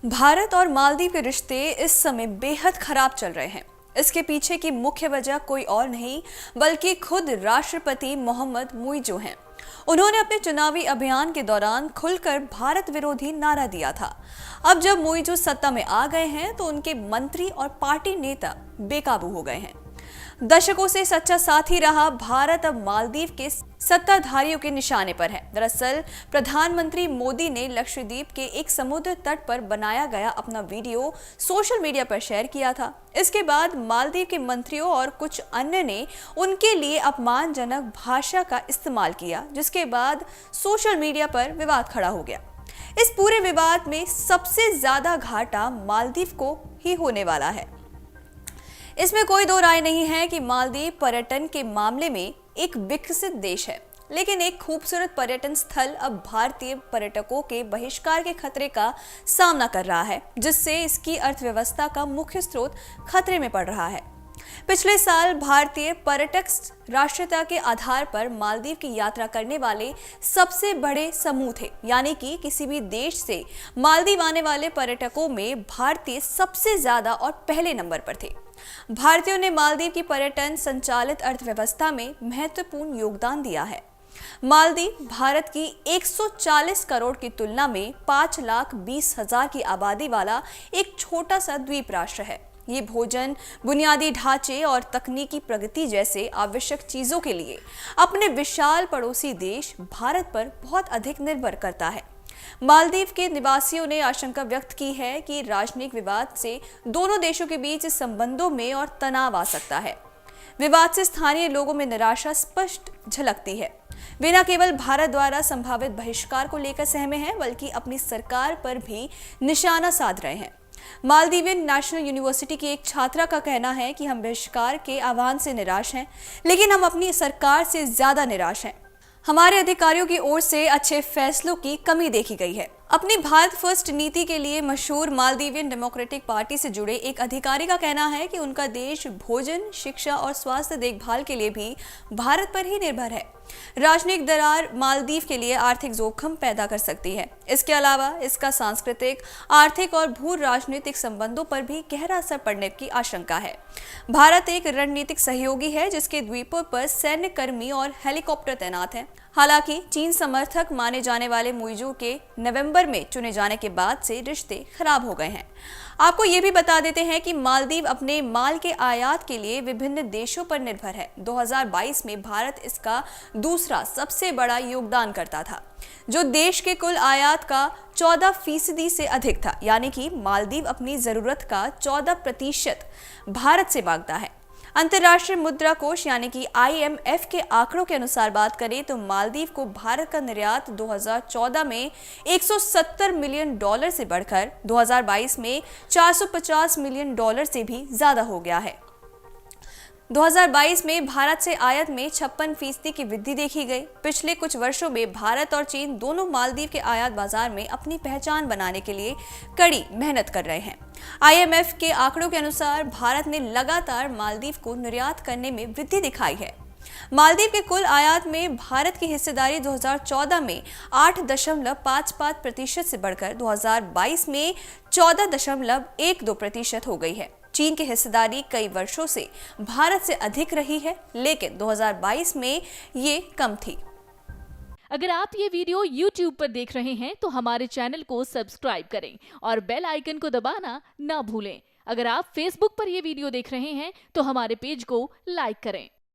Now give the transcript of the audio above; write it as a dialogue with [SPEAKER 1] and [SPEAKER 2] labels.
[SPEAKER 1] भारत और मालदीव के रिश्ते इस समय बेहद खराब चल रहे हैं। इसके पीछे की मुख्य वजह कोई और नहीं बल्कि खुद राष्ट्रपति मोहम्मद मुइज़ो हैं। उन्होंने अपने चुनावी अभियान के दौरान खुलकर भारत विरोधी नारा दिया था। अब जब मुइज़ो सत्ता में आ गए हैं तो उनके मंत्री और पार्टी नेता बेकाबू हो गए हैं। दशकों से सच्चा साथी रहा भारत अब मालदीव के सत्ताधारियों के निशाने पर है। दरअसल प्रधानमंत्री मोदी ने लक्षद्वीप के एक समुद्र तट पर बनाया गया अपना वीडियो सोशल मीडिया पर शेयर किया था। इसके बाद मालदीव के मंत्रियों और कुछ अन्य ने उनके लिए अपमानजनक भाषा का इस्तेमाल किया, जिसके बाद सोशल मीडिया पर विवाद खड़ा हो गया। इस पूरे विवाद में सबसे ज्यादा घाटा मालदीव को ही होने वाला है। इसमें कोई दो राय नहीं है कि मालदीव पर्यटन के मामले में एक विकसित देश है, लेकिन एक खूबसूरत पर्यटन स्थल अब भारतीय पर्यटकों के बहिष्कार के खतरे का सामना कर रहा है, जिससे इसकी अर्थव्यवस्था का मुख्य स्रोत खतरे में पड़ रहा है। पिछले साल भारतीय पर्यटक राष्ट्रीयता के आधार पर मालदीव की यात्रा करने वाले सबसे बड़े समूह थे, यानी कि किसी भी देश से मालदीव आने वाले पर्यटकों में भारतीय सबसे ज्यादा और पहले नंबर पर थे। भारतीयों ने मालदीव की पर्यटन संचालित अर्थव्यवस्था में महत्वपूर्ण योगदान दिया है। मालदीव भारत की 140 करोड़ की तुलना में 5,20,000 की आबादी वाला एक छोटा सा द्वीप राष्ट्र है। ये भोजन, बुनियादी ढांचे और तकनीकी प्रगति जैसे आवश्यक चीजों के लिए अपने विशाल पड़ोसी देश भारत पर बहुत अधिक निर्भर करता है। मालदीव के निवासियों ने आशंका व्यक्त की है कि राजनीतिक विवाद से दोनों देशों के बीच संबंधों में और तनाव आ सकता है। विवाद से स्थानीय लोगों में निराशा स्पष्ट झलकती है। वे न केवल भारत द्वारा संभावित बहिष्कार को लेकर सहमे हैं, बल्कि अपनी सरकार पर भी निशाना साध रहे हैं। मालदीवियन नेशनल यूनिवर्सिटी की एक छात्रा का कहना है कि हम बहिष्कार के आह्वान से निराश हैं, लेकिन हम अपनी सरकार से ज्यादा निराश हैं। हमारे अधिकारियों की ओर से अच्छे फैसलों की कमी देखी गई है। अपनी भारत फर्स्ट नीति के लिए मशहूर मालदीवियन डेमोक्रेटिक पार्टी से जुड़े एक अधिकारी का कहना है कि उनका देश भोजन, शिक्षा और स्वास्थ्य देखभाल के लिए भी भारत पर ही निर्भर है। राजनीतिक दरार मालदीव के लिए आर्थिक जोखिम पैदा कर सकती है। इसके अलावा इसका सांस्कृतिक, आर्थिक और भू राजनीतिक संबंधों पर भी गहरा असर पड़ने की आशंका है। भारत एक रणनीतिक सहयोगी है, जिसके द्वीपों पर सैन्य कर्मी और हेलीकॉप्टर तैनात हैं। हालांकि चीन समर्थक माने जाने वाले मुइज़ो के नवंबर में चुने जाने के बाद से रिश्ते खराब हो गए हैं। आपको ये भी बता देते हैं कि मालदीव अपने माल के आयात के लिए विभिन्न देशों पर निर्भर है। 2022 में भारत इसका दूसरा सबसे बड़ा योगदान करता था, जो देश के कुल आयात का 14% से अधिक था, यानी कि मालदीव अपनी जरूरत का 14% भारत से मांगता है। अंतर्राष्ट्रीय मुद्रा कोष यानी कि IMF के आंकड़ों के अनुसार बात करें तो मालदीव को भारत का निर्यात 2014 में $170 मिलियन से बढ़कर 2022 में $450 मिलियन से भी ज्यादा हो गया है। 2022 में भारत से आयात में 56% की वृद्धि देखी गई। पिछले कुछ वर्षों में भारत और चीन दोनों मालदीव के आयात बाजार में अपनी पहचान बनाने के लिए कड़ी मेहनत कर रहे हैं। IMF के आंकड़ों के अनुसार भारत ने लगातार मालदीव को निर्यात करने में वृद्धि दिखाई है। मालदीव के कुल आयात में भारत की हिस्सेदारी 2014 में 8.55% से बढ़कर 2022 में 14.12% हो गई है। चीन की हिस्सेदारी कई वर्षों से भारत से अधिक रही है, लेकिन 2022 में ये कम थी।
[SPEAKER 2] अगर आप ये वीडियो YouTube पर देख रहे हैं तो हमारे चैनल को सब्सक्राइब करें और बेल आइकन को दबाना ना भूलें। अगर आप Facebook पर ये वीडियो देख रहे हैं तो हमारे पेज को लाइक करें।